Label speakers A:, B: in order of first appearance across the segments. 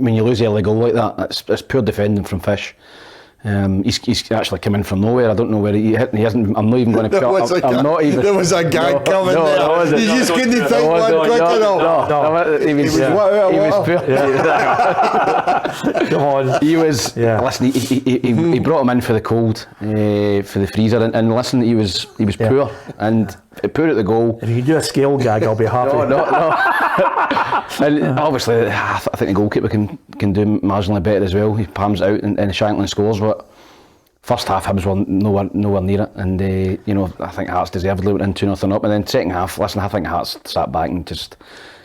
A: when you lose the early goal like that, it's poor defending from Fish. He's actually come in from nowhere. I don't know where he hit. He hasn't. I'm not even going to.
B: There was a guy coming there. You just couldn't think one quick enough.
A: No, he was poor. Come on. He was. Yeah. Listen, he brought him in for the cold, for the freezer, and listen, he was poor and poor at the goal.
C: If you do a scale gag, I'll be happy.
A: No. And obviously, I think the goalkeeper can do marginally better as well. He palms it out and Shankland scores, but first half Hibs were nowhere near it, and I think Hearts deservedly went in 2-0 up, and then second half, listen, I think Hearts sat back and just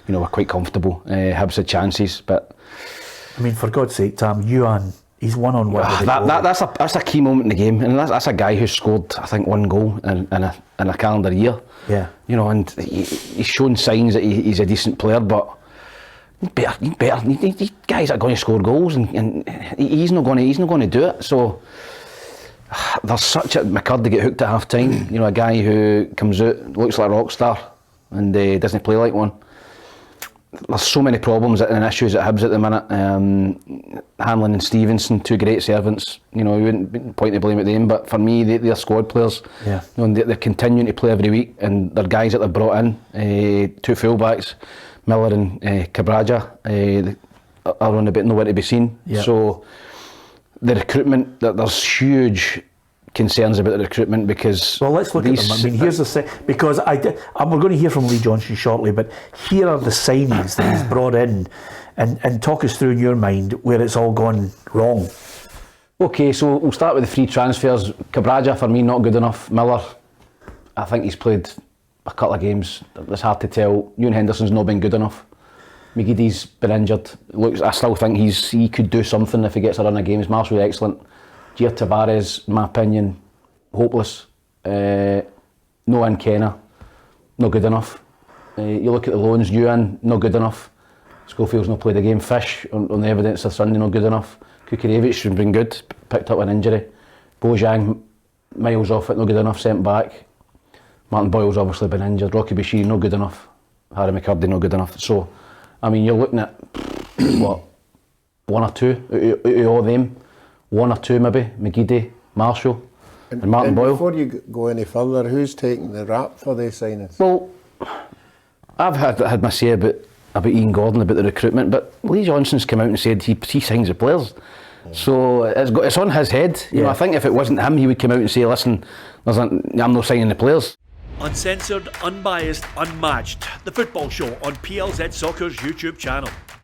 A: were quite comfortable. Hibs had chances, but
C: I mean, for God's sake, Tam, he's one-on-one with the goal.
A: That's a key moment in the game, and that's a guy who scored, I think, 1 goal in a calendar year.
C: Yeah.
A: And he's shown signs that he's a decent player, but he's better. These guys are going to score goals, and he's not going to do it. So there's such a McCurdy get hooked at half time. A guy who comes out, looks like a rock star, and doesn't play like one. There's so many problems and issues at Hibs at the minute. Hanlon and Stevenson, 2 great servants. We wouldn't point to blame at them, but for me, they're squad players.
C: Yeah.
A: And they're continuing to play every week, and they're guys that they've brought in. 2 fullbacks, Miller and Cabraja, are on a bit nowhere to be seen.
C: Yeah.
A: So the recruitment, there's huge concerns about the recruitment because...
C: Well, let's look at them. I mean, here's the... Because we're going to hear from Lee Johnson shortly, but here are the signings that he's brought in, and talk us through in your mind where it's all gone wrong.
A: Okay, so we'll start with the free transfers. Cabraja, for me, not good enough. Miller, I think he's played a couple of games. It's hard to tell. Ewan Henderson's not been good enough. McGeady's been injured. I still think he could do something if he gets a run of games. Marshall's excellent. Jair Tavares, in my opinion, hopeless. No Kenna, not good enough. You look at the loans, Ewan, not good enough. Schofield's not played a game. Fish, on the evidence of Sunday, not good enough. Kukurevich has been good, picked up an injury. Bojang, miles off it, not good enough, sent back. Martin Boyle's obviously been injured. Rocky Bashir, not good enough. Harry McCurdy, not good enough. So, I mean, you're looking at, what, 1 or 2 out of all them. 1 or 2 maybe, McGeady, Marshall and Martin Boyle.
B: Before you go any further, who's taking the rap for these signings?
A: Well, I've had my say about Ian Gordon, about the recruitment, but Lee Johnson's come out and said he signs the players. Yeah. So it's on his head. You know, I think if it wasn't him, he would come out and say, listen, I'm not signing the players.
D: Uncensored, unbiased, unmatched. The Football Show on PLZ Soccer's YouTube channel.